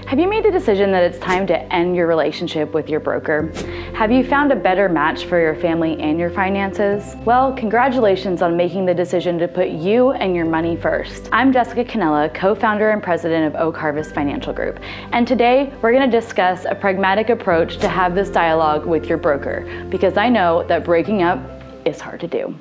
Have you made the decision that it's time to end your relationship with your broker? Have you found a better match for your family and your finances? Well, congratulations on making the decision to put you and your money first. I'm Jessica Cannella, co-founder and president of Oak Harvest Financial Group, and today we're going to discuss a pragmatic approach to have this dialogue with your broker, because I know that breaking up is hard to do.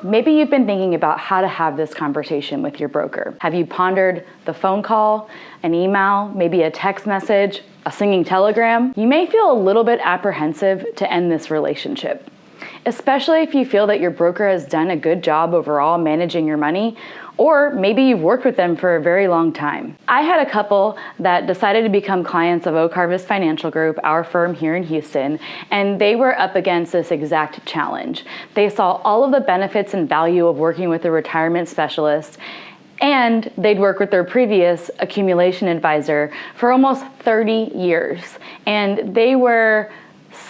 Maybe you've been thinking about how to have this conversation with your broker. Have you pondered the phone call, an email, maybe a text message, a singing telegram? You may feel a little bit apprehensive to end this relationship, especially if you feel that your broker has done a good job overall managing your money, or maybe you've worked with them for a very long time. I had a couple that decided to become clients of Oak Harvest Financial Group, our firm here in Houston, and they were up against this exact challenge. They saw all of the benefits and value of working with a retirement specialist, and they'd worked with their previous accumulation advisor for almost 30 years. And they were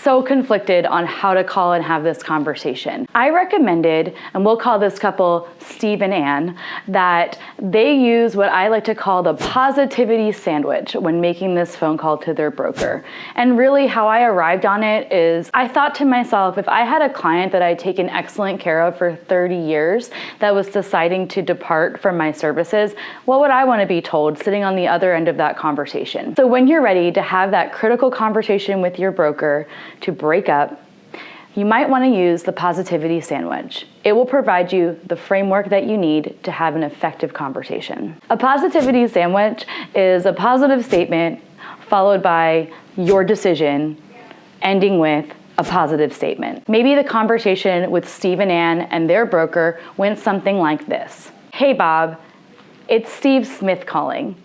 so conflicted on how to call and have this conversation. I recommended, and we'll call this couple Steve and Ann, that they use what I like to call the positivity sandwich when making this phone call to their broker. And really how I arrived on it is, I thought to myself, if I had a client that I'd taken excellent care of for 30 years that was deciding to depart from my services, what would I want to be told sitting on the other end of that conversation? So when you're ready to have that critical conversation with your broker to break up, you might want to use the positivity sandwich. It will provide you the framework that you need to have an effective conversation. A positivity sandwich is a positive statement followed by your decision, ending with a positive statement. Maybe the conversation with Steve and Ann and their broker went something like this. Hey Bob, it's Steve Smith calling.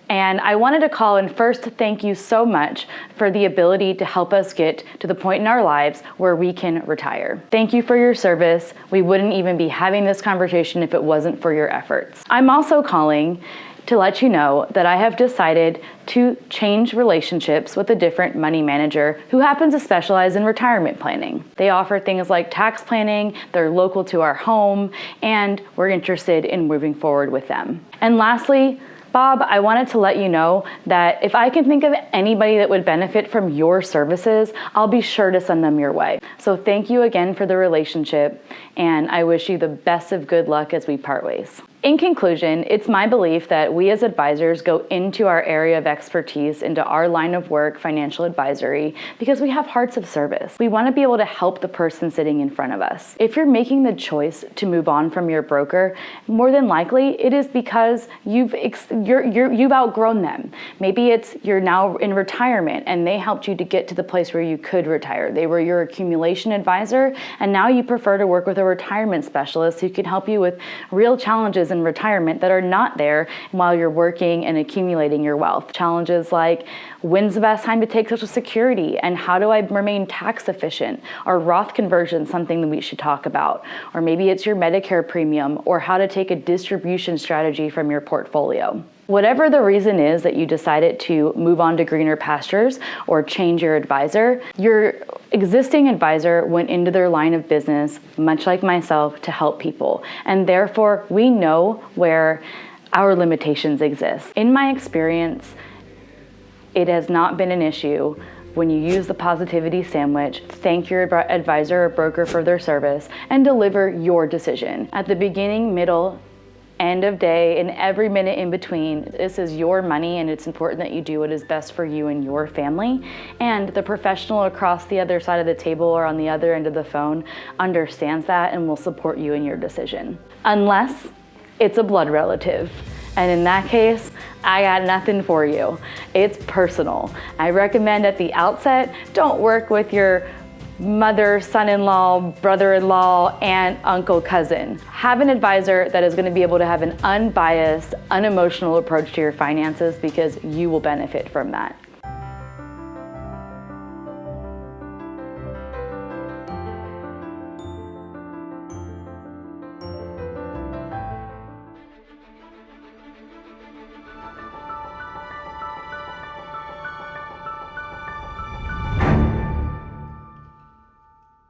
And I wanted to call and first thank you so much for the ability to help us get to the point in our lives where we can retire. Thank you for your service. We wouldn't even be having this conversation if it wasn't for your efforts. I'm also calling to let you know that I have decided to change relationships with a different money manager who happens to specialize in retirement planning. They offer things like tax planning, they're local to our home, and we're interested in moving forward with them. And lastly, Bob, I wanted to let you know that if I can think of anybody that would benefit from your services, I'll be sure to send them your way. So thank you again for the relationship, and I wish you the best of good luck as we part ways. In conclusion, it's my belief that we as advisors go into our area of expertise, into our line of work, financial advisory, because we have hearts of service. We want to be able to help the person sitting in front of us. If you're making the choice to move on from your broker, more than likely it is because you've outgrown them. Maybe it's you're now in retirement and they helped you to get to the place where you could retire. They were your accumulation advisor, and now you prefer to work with a retirement specialist who can help you with real challenges in retirement that are not there while you're working and accumulating your wealth. Challenges like, when's the best time to take Social Security, and how do I remain tax efficient? Or Roth conversion, something that we should talk about. Or maybe it's your Medicare premium, or how to take a distribution strategy from your portfolio. Whatever the reason is that you decided to move on to greener pastures or change your advisor, your existing advisor went into their line of business, much like myself, to help people. And therefore, we know where our limitations exist. In my experience, it has not been an issue when you use the positivity sandwich, thank your advisor or broker for their service, and deliver your decision. At the beginning, middle, end of day, and every minute in between, this is your money, and it's important that you do what is best for you and your family. And the professional across the other side of the table or on the other end of the phone understands that and will support you in your decision. Unless it's a blood relative. And in that case, I got nothing for you. It's personal. I recommend at the outset, don't work with your mother, son-in-law, brother-in-law, aunt, uncle, cousin. Have an advisor that is going to be able to have an unbiased, unemotional approach to your finances, because you will benefit from that.